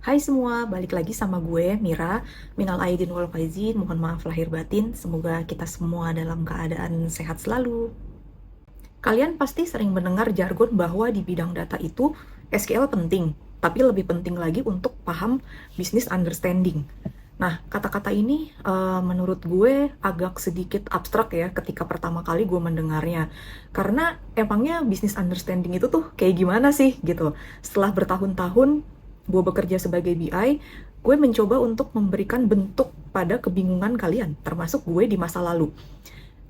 Hai semua, balik lagi sama gue, Mira. Minal aidin wal faizin, mohon maaf lahir batin. Semoga kita semua dalam keadaan sehat selalu. Kalian pasti sering mendengar jargon bahwa di bidang data itu SQL penting, tapi lebih penting lagi untuk paham business understanding. Nah, kata-kata ini menurut gue agak sedikit abstrak ya ketika pertama kali gue mendengarnya. Karena emangnya business understanding itu tuh kayak gimana sih gitu. Setelah bertahun-tahun gue bekerja sebagai BI, gue mencoba untuk memberikan bentuk pada kebingungan kalian, termasuk gue di masa lalu.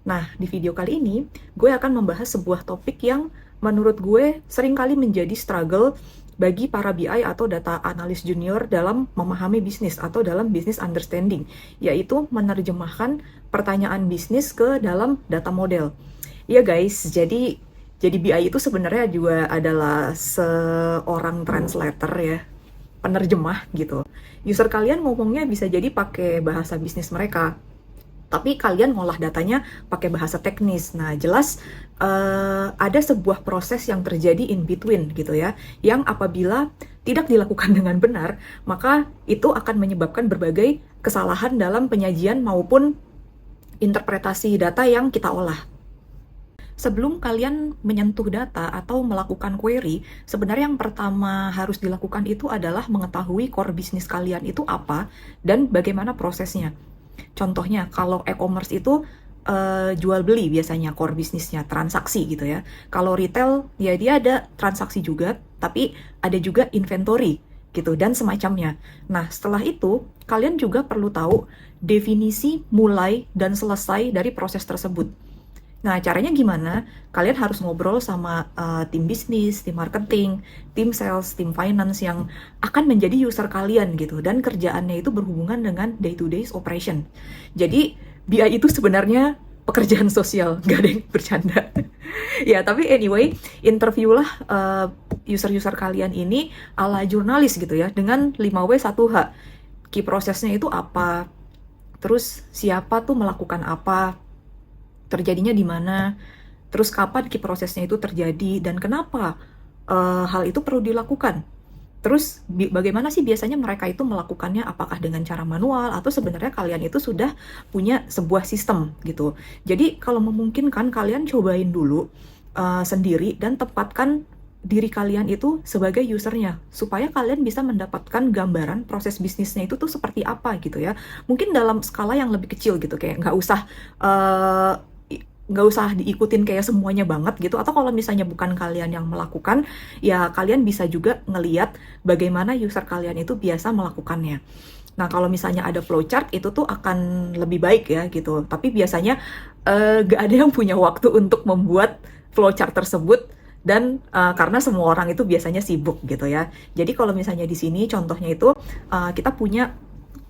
Nah, di video kali ini, gue akan membahas sebuah topik yang menurut gue seringkali menjadi struggle bagi para BI atau data analis junior dalam memahami bisnis atau dalam business understanding, yaitu menerjemahkan pertanyaan bisnis ke dalam data model. Ya guys, jadi BI itu sebenarnya juga adalah seorang translator ya, penerjemah gitu. User kalian ngomongnya bisa jadi pakai bahasa bisnis mereka, tapi kalian ngolah datanya pakai bahasa teknis. Nah, jelas ada sebuah proses yang terjadi in between gitu ya, yang apabila tidak dilakukan dengan benar, maka itu akan menyebabkan berbagai kesalahan dalam penyajian maupun interpretasi data yang kita olah. Sebelum kalian menyentuh data atau melakukan query, sebenarnya yang pertama harus dilakukan itu adalah mengetahui core bisnis kalian itu apa dan bagaimana prosesnya. Contohnya, kalau e-commerce itu jual beli biasanya core bisnisnya, transaksi gitu ya. Kalau retail, ya dia ada transaksi juga, tapi ada juga inventory gitu dan semacamnya. Nah, setelah itu, kalian juga perlu tahu definisi mulai dan selesai dari proses tersebut. Nah, caranya gimana? Kalian harus ngobrol sama tim bisnis, tim marketing, tim sales, tim finance yang akan menjadi user kalian gitu. Dan kerjaannya itu berhubungan dengan day-to-day operation. Jadi, BI itu sebenarnya pekerjaan sosial, nggak ada yang bercanda. Ya, tapi anyway, interviewlah user-user kalian ini ala jurnalis gitu ya, dengan 5W1H. Key prosesnya itu apa? Terus siapa tuh melakukan apa? Terjadinya di mana, terus kapan prosesnya itu terjadi, dan kenapa hal itu perlu dilakukan. Terus bagaimana sih biasanya mereka itu melakukannya, apakah dengan cara manual atau sebenarnya kalian itu sudah punya sebuah sistem gitu. Jadi kalau memungkinkan kalian cobain dulu sendiri dan tempatkan diri kalian itu sebagai usernya supaya kalian bisa mendapatkan gambaran proses bisnisnya itu tuh seperti apa gitu ya. Mungkin dalam skala yang lebih kecil gitu, kayak uh, nggak usah diikutin kayak semuanya banget gitu, atau kalau misalnya bukan kalian yang melakukan, ya kalian bisa juga ngeliat bagaimana user kalian itu biasa melakukannya. Nah, kalau misalnya ada flowchart itu tuh akan lebih baik ya gitu, tapi biasanya nggak ada yang punya waktu untuk membuat flowchart tersebut, dan karena semua orang itu biasanya sibuk gitu ya. Jadi kalau misalnya di sini contohnya itu kita punya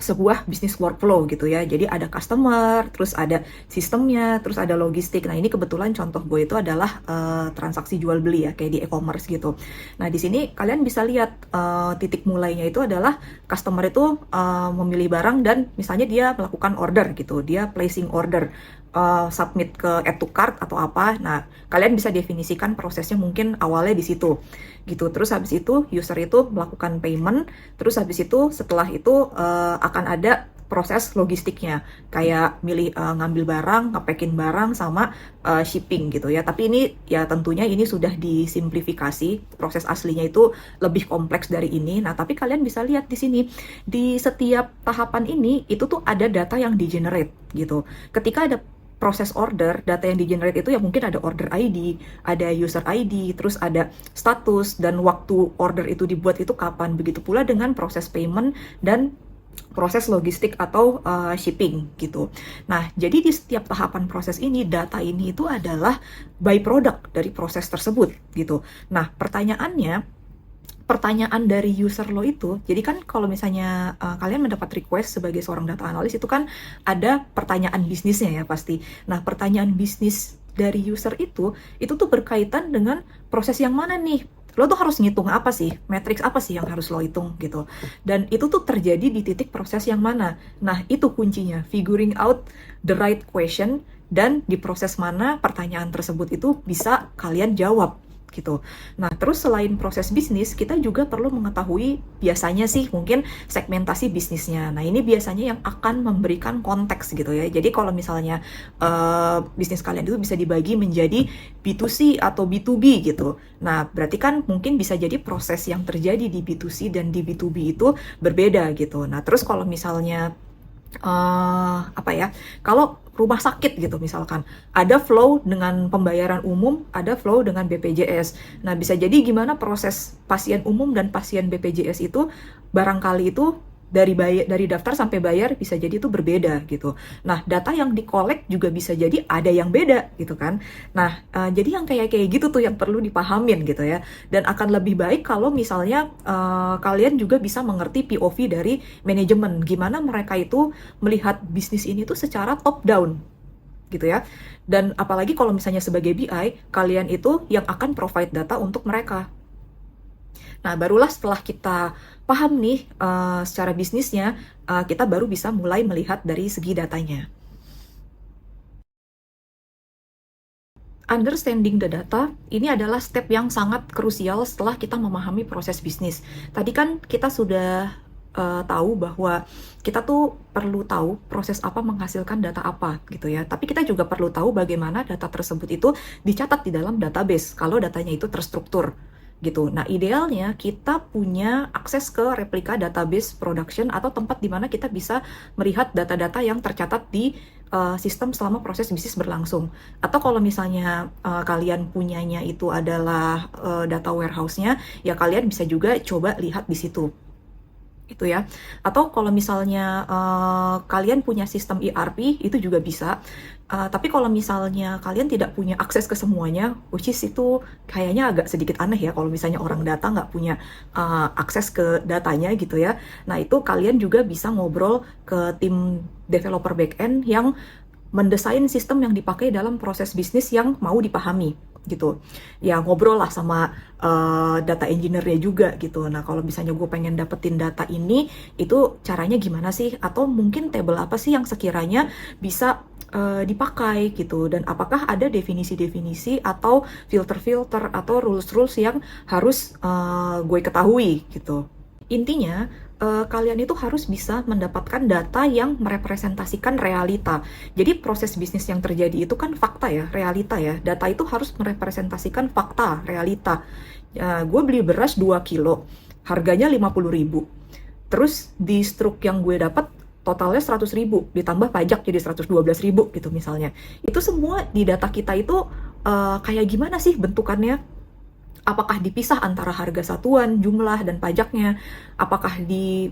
sebuah bisnis workflow gitu ya. Jadi ada customer, terus ada sistemnya, terus ada logistik. Nah, ini kebetulan contoh gue itu adalah transaksi jual beli ya, kayak di e-commerce gitu. Nah, di sini kalian bisa lihat titik mulainya itu adalah customer itu memilih barang dan misalnya dia melakukan order gitu. Dia placing order, submit ke add to cart atau apa. Nah, kalian bisa definisikan prosesnya mungkin awalnya di situ gitu. Terus habis itu user itu melakukan payment, terus habis itu setelah itu akan ada proses logistiknya, kayak milih ngambil barang, nge-packin barang, sama shipping gitu ya. Tapi ini ya tentunya ini sudah disimplifikasi, proses aslinya itu lebih kompleks dari ini. Nah, tapi kalian bisa lihat di sini, di setiap tahapan ini itu tuh ada data yang di-generate gitu. Ketika ada proses order, data yang di-generate itu ya mungkin ada order ID, ada user ID, terus ada status, dan waktu order itu dibuat itu kapan. Begitu pula dengan proses payment dan proses logistik atau shipping gitu. Nah, jadi di setiap tahapan proses ini, data ini itu adalah byproduct dari proses tersebut gitu. Nah, pertanyaan dari user lo itu, jadi kan kalau misalnya kalian mendapat request sebagai seorang data analis itu kan ada pertanyaan bisnisnya ya pasti. Nah, pertanyaan bisnis dari user itu tuh berkaitan dengan proses yang mana nih. Lo tuh harus ngitung apa sih, matriks apa sih yang harus lo hitung gitu. Dan itu tuh terjadi di titik proses yang mana. Nah, itu kuncinya, figuring out the right question, dan di proses mana pertanyaan tersebut itu bisa kalian jawab gitu. Nah, terus selain proses bisnis, kita juga perlu mengetahui biasanya sih mungkin segmentasi bisnisnya. Nah, ini biasanya yang akan memberikan konteks gitu ya. Jadi kalau misalnya bisnis kalian itu bisa dibagi menjadi B2C atau B2B gitu. Nah, berarti kan mungkin bisa jadi proses yang terjadi di B2C dan di B2B itu berbeda gitu. Nah, terus kalau misalnya apa ya, kalau rumah sakit gitu misalkan, ada flow dengan pembayaran umum, ada flow dengan BPJS. Nah, bisa jadi gimana proses pasien umum dan pasien BPJS itu barangkali itu dari daftar sampai bayar bisa jadi itu berbeda gitu. Nah, data yang dikolek juga bisa jadi ada yang beda gitu kan. Nah, jadi yang kayak gitu tuh yang perlu dipahamin gitu ya. Dan akan lebih baik kalau misalnya kalian juga bisa mengerti POV dari manajemen, gimana mereka itu melihat bisnis ini tuh secara top down gitu ya. Dan apalagi kalau misalnya sebagai BI, kalian itu yang akan provide data untuk mereka. Nah, barulah setelah kita paham nih secara bisnisnya, kita baru bisa mulai melihat dari segi datanya. Understanding the data, ini adalah step yang sangat krusial setelah kita memahami proses bisnis. Tadi kan kita sudah tahu bahwa kita tuh perlu tahu proses apa menghasilkan data apa gitu ya. Tapi kita juga perlu tahu bagaimana data tersebut itu dicatat di dalam database kalau datanya itu terstruktur gitu. Nah, idealnya kita punya akses ke replika database production atau tempat di mana kita bisa melihat data-data yang tercatat di sistem selama proses bisnis berlangsung. Atau kalau misalnya kalian punyanya itu adalah data warehouse-nya, ya kalian bisa juga coba lihat di situ. Itu ya. Atau kalau misalnya kalian punya sistem ERP, itu juga bisa. Tapi kalau misalnya kalian tidak punya akses ke semuanya, which is itu kayaknya agak sedikit aneh ya kalau misalnya orang data nggak punya akses ke datanya gitu ya. Nah, itu kalian juga bisa ngobrol ke tim developer backend yang mendesain sistem yang dipakai dalam proses bisnis yang mau dipahami gitu. Ya ngobrol lah sama data engineer-nya juga gitu. Nah, kalau misalnya gue pengen dapetin data ini, itu caranya gimana sih? Atau mungkin table apa sih yang sekiranya bisa dipakai gitu, dan apakah ada definisi-definisi atau filter-filter atau rules-rules yang harus gue ketahui gitu. Intinya kalian itu harus bisa mendapatkan data yang merepresentasikan realita. Jadi proses bisnis yang terjadi itu kan fakta ya, realita ya. Data itu harus merepresentasikan fakta, realita. Gue beli beras 2 kilo, harganya 50.000. Terus di struk yang gue dapat totalnya 100.000, ditambah pajak jadi 112.000 gitu misalnya. Itu semua di data kita itu kayak gimana sih bentukannya? Apakah dipisah antara harga satuan, jumlah, dan pajaknya? Apakah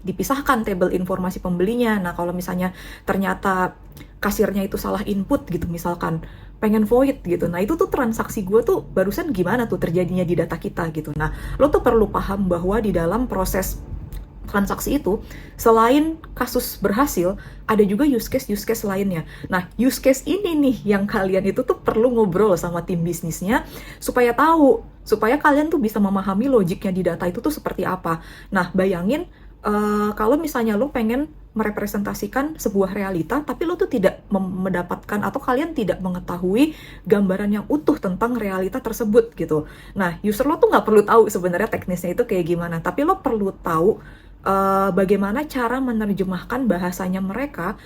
dipisahkan tabel informasi pembelinya? Nah, kalau misalnya ternyata kasirnya itu salah input gitu misalkan, pengen void gitu. Nah, itu tuh transaksi gue tuh barusan gimana tuh terjadinya di data kita gitu. Nah, lo tuh perlu paham bahwa di dalam proses transaksi itu, selain kasus berhasil, ada juga use case lainnya. Nah, use case ini nih yang kalian itu tuh perlu ngobrol sama tim bisnisnya supaya tahu, supaya kalian tuh bisa memahami logiknya di data itu tuh seperti apa. Nah, bayangin kalau misalnya lo pengen merepresentasikan sebuah realita, tapi lo tuh tidak mendapatkan atau kalian tidak mengetahui gambaran yang utuh tentang realita tersebut gitu. Nah, user lo tuh nggak perlu tahu sebenarnya teknisnya itu kayak gimana, tapi lo perlu tahu bagaimana cara menerjemahkan bahasanya mereka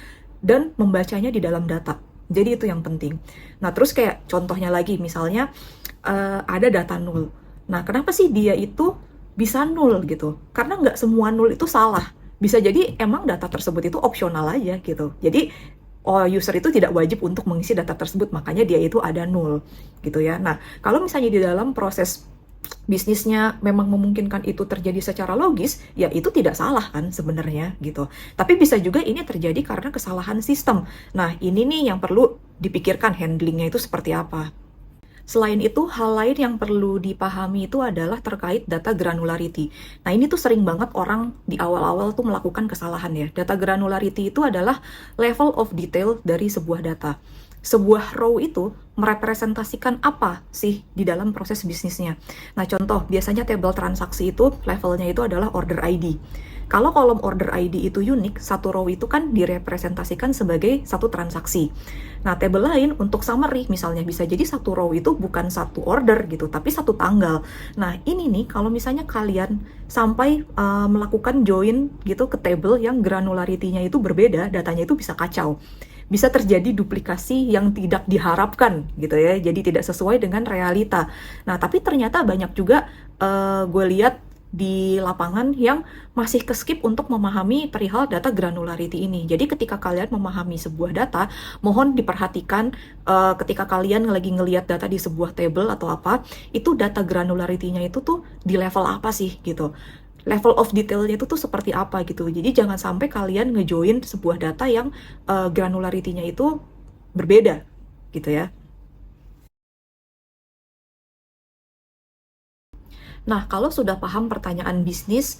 dan membacanya di dalam data. Jadi itu yang penting. Nah, terus kayak contohnya lagi, misalnya ada data nol. Nah, kenapa sih dia itu bisa nol gitu? Karena nggak semua nol itu salah. Bisa jadi emang data tersebut itu opsional aja gitu. Jadi user itu tidak wajib untuk mengisi data tersebut, makanya dia itu ada nol gitu ya. Nah, kalau misalnya di dalam proses bisnisnya memang memungkinkan itu terjadi secara logis, ya itu tidak salah kan sebenarnya gitu. Tapi bisa juga ini terjadi karena kesalahan sistem. Nah, ini nih yang perlu dipikirkan handlingnya itu seperti apa. Selain itu, hal lain yang perlu dipahami itu adalah terkait data granularity. Nah, ini tuh sering banget orang di awal-awal tuh melakukan kesalahan ya. Data granularity itu adalah level of detail dari sebuah data. Sebuah row itu merepresentasikan apa sih di dalam proses bisnisnya. Nah, contoh, biasanya table transaksi itu levelnya itu adalah order ID. Kalau kolom order ID itu unik, satu row itu kan direpresentasikan sebagai satu transaksi. Nah, table lain untuk summary misalnya bisa jadi satu row itu bukan satu order gitu, tapi satu tanggal. Nah, ini nih kalau misalnya kalian sampai melakukan join gitu ke table yang granularity-nya itu berbeda, datanya itu bisa kacau. Bisa terjadi duplikasi yang tidak diharapkan gitu ya, jadi tidak sesuai dengan realita. Nah, tapi ternyata banyak juga gue lihat di lapangan yang masih keskip untuk memahami perihal data granularity ini. Jadi ketika kalian memahami sebuah data, mohon diperhatikan ketika kalian lagi ngelihat data di sebuah table atau apa, itu data granularity-nya itu tuh di level apa sih gitu. Level of detailnya itu tuh seperti apa gitu. Jadi jangan sampai kalian ngejoin sebuah data yang granularity-nya itu berbeda gitu ya. Nah, kalau sudah paham pertanyaan bisnis,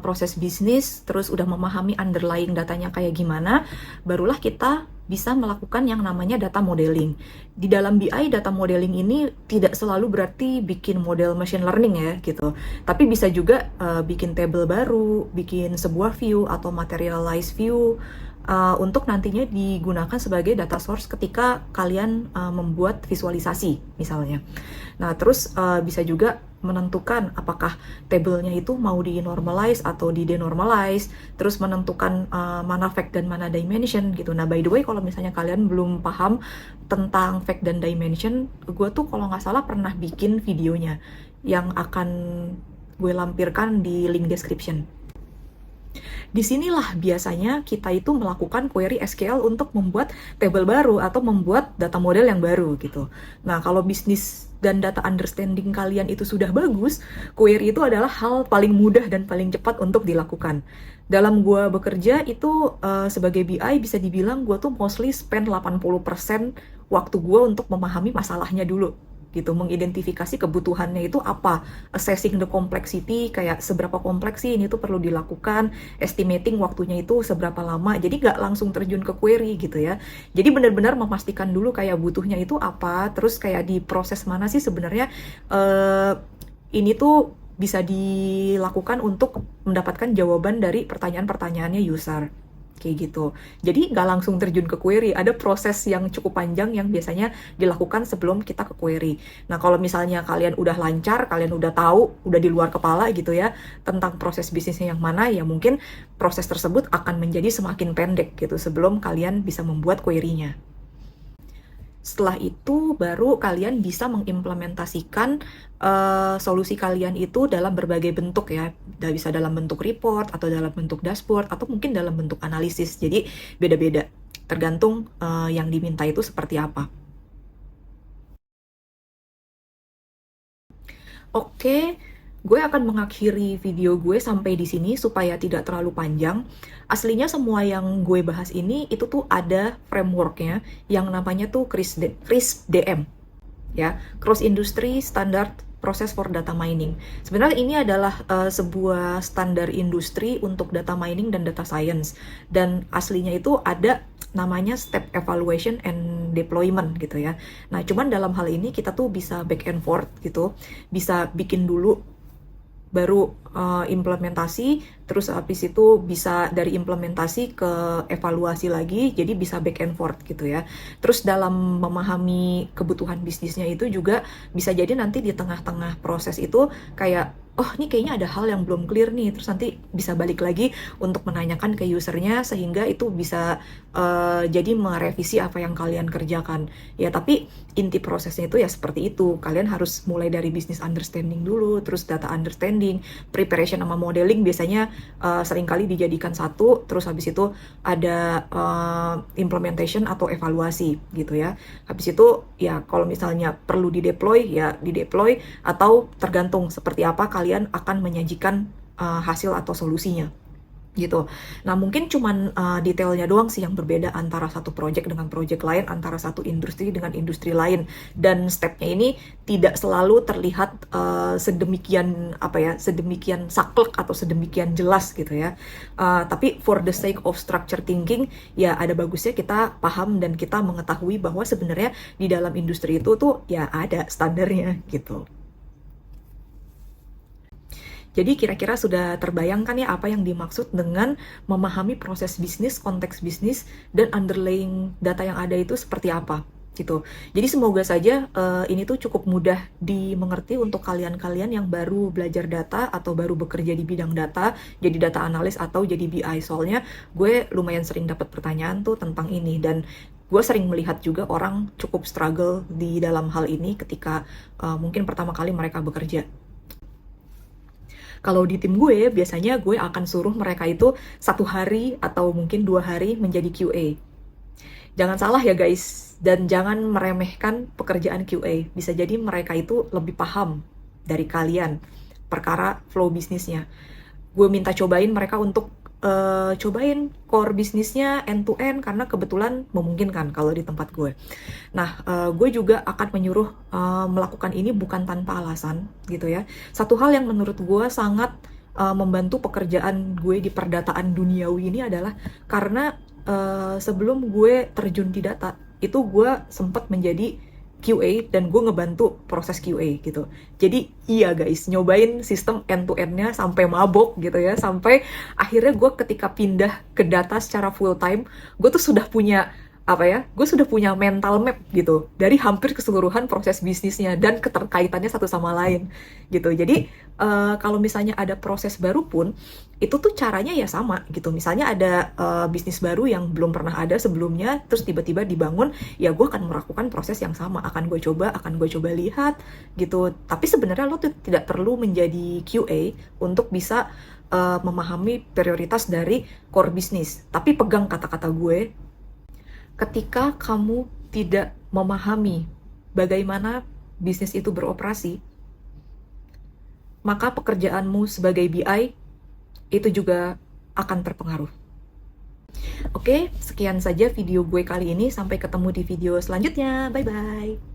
proses bisnis, terus udah memahami underlying datanya kayak gimana, barulah kita bisa melakukan yang namanya data modeling. Di dalam BI, data modeling ini tidak selalu berarti bikin model machine learning ya, gitu. Tapi bisa juga bikin table baru, bikin sebuah view atau materialize view, untuk nantinya digunakan sebagai data source ketika kalian membuat visualisasi, misalnya. Nah, terus bisa juga menentukan apakah tabelnya itu mau di-normalize atau di-denormalize, terus menentukan mana fact dan mana dimension gitu. Nah, by the way, kalau misalnya kalian belum paham tentang fact dan dimension, gue tuh kalau nggak salah pernah bikin videonya yang akan gue lampirkan di link description. Disinilah biasanya kita itu melakukan query SQL untuk membuat table baru atau membuat data model yang baru gitu. Nah, kalau bisnis dan data understanding kalian itu sudah bagus, query itu adalah hal paling mudah dan paling cepat untuk dilakukan. Dalam gua bekerja itu sebagai BI bisa dibilang gua tuh mostly spend 80% waktu gua untuk memahami masalahnya dulu gitu, mengidentifikasi kebutuhannya itu apa, assessing the complexity, kayak seberapa kompleks sih ini tuh perlu dilakukan, estimating waktunya itu seberapa lama, jadi nggak langsung terjun ke query gitu ya. Jadi benar-benar memastikan dulu kayak butuhnya itu apa, terus kayak di proses mana sih sebenarnya ini tuh bisa dilakukan untuk mendapatkan jawaban dari pertanyaan-pertanyaannya user. Kayak gitu. Jadi nggak langsung terjun ke query, ada proses yang cukup panjang yang biasanya dilakukan sebelum kita ke query. Nah, kalau misalnya kalian udah lancar, kalian udah tahu, udah di luar kepala gitu ya, tentang proses bisnisnya yang mana, ya mungkin proses tersebut akan menjadi semakin pendek gitu sebelum kalian bisa membuat query-nya. Setelah itu baru kalian bisa mengimplementasikan solusi kalian itu dalam berbagai bentuk ya. Bisa dalam bentuk report atau dalam bentuk dashboard atau mungkin dalam bentuk analisis. Jadi beda-beda tergantung yang diminta itu seperti apa. Oke, gue akan mengakhiri video gue sampai di sini supaya tidak terlalu panjang. Aslinya semua yang gue bahas ini itu tuh ada frameworknya yang namanya tuh CRISP-DM, ya, Cross Industry Standard Process for Data Mining. Sebenarnya ini adalah sebuah standar industri untuk data mining dan data science. Dan aslinya itu ada namanya step evaluation and deployment gitu ya. Nah, cuman dalam hal ini kita tuh bisa back and forth gitu, bisa bikin dulu baru implementasi, terus habis itu bisa dari implementasi ke evaluasi lagi, jadi bisa back and forth gitu ya. Terus dalam memahami kebutuhan bisnisnya itu juga bisa jadi nanti di tengah-tengah proses itu kayak, oh ini kayaknya ada hal yang belum clear nih, terus nanti bisa balik lagi untuk menanyakan ke usernya sehingga itu bisa jadi merevisi apa yang kalian kerjakan. Ya tapi inti prosesnya itu ya seperti itu, kalian harus mulai dari business understanding dulu, terus data understanding, preparation sama modeling biasanya seringkali dijadikan satu, terus habis itu ada implementation atau evaluasi gitu ya. Habis itu ya kalau misalnya perlu dideploy ya dideploy, atau tergantung seperti apa kalian akan menyajikan hasil atau solusinya gitu. Nah, mungkin cuman detailnya doang sih yang berbeda antara satu project dengan project lain, antara satu industri dengan industri lain. Dan stepnya ini tidak selalu terlihat sedemikian apa ya, sedemikian saklek atau sedemikian jelas gitu ya. Tapi for the sake of structure thinking, ya ada bagusnya kita paham dan kita mengetahui bahwa sebenarnya di dalam industri itu tuh ya ada standarnya gitu. Jadi kira-kira sudah terbayangkan ya apa yang dimaksud dengan memahami proses bisnis, konteks bisnis, dan underlying data yang ada itu seperti apa gitu. Jadi semoga saja ini tuh cukup mudah dimengerti untuk kalian-kalian yang baru belajar data atau baru bekerja di bidang data, jadi data analis atau jadi BI. Soalnya gue lumayan sering dapat pertanyaan tuh tentang ini, dan gue sering melihat juga orang cukup struggle di dalam hal ini ketika mungkin pertama kali mereka bekerja. Kalau di tim gue, biasanya gue akan suruh mereka itu 1 hari atau mungkin 2 hari menjadi QA. Jangan salah ya guys, dan jangan meremehkan pekerjaan QA. Bisa jadi mereka itu lebih paham dari kalian perkara flow bisnisnya. Gue minta cobain mereka untuk cobain core bisnisnya end to end karena kebetulan memungkinkan kalau di tempat gue. Nah, gue juga akan menyuruh melakukan ini bukan tanpa alasan gitu ya. Satu hal yang menurut gue sangat membantu pekerjaan gue di perdataan duniawi ini adalah karena sebelum gue terjun di data, itu gue sempat menjadi QA dan gue ngebantu proses QA gitu. Jadi iya guys, nyobain sistem end-to-end-nya sampai mabok gitu ya. Sampai akhirnya gue ketika pindah ke data secara full time, gue tuh sudah punya gue sudah punya mental map gitu dari hampir keseluruhan proses bisnisnya dan keterkaitannya satu sama lain gitu. Jadi kalau misalnya ada proses baru pun itu tuh caranya ya sama gitu. Misalnya ada bisnis baru yang belum pernah ada sebelumnya, terus tiba-tiba dibangun, ya gue akan melakukan proses yang sama, akan gue coba lihat gitu. Tapi sebenarnya lo tuh tidak perlu menjadi QA untuk bisa memahami prioritas dari core bisnis. Tapi pegang kata-kata gue, ketika kamu tidak memahami bagaimana bisnis itu beroperasi, maka pekerjaanmu sebagai BI itu juga akan terpengaruh. Oke, sekian saja video gue kali ini. Sampai ketemu di video selanjutnya. Bye-bye.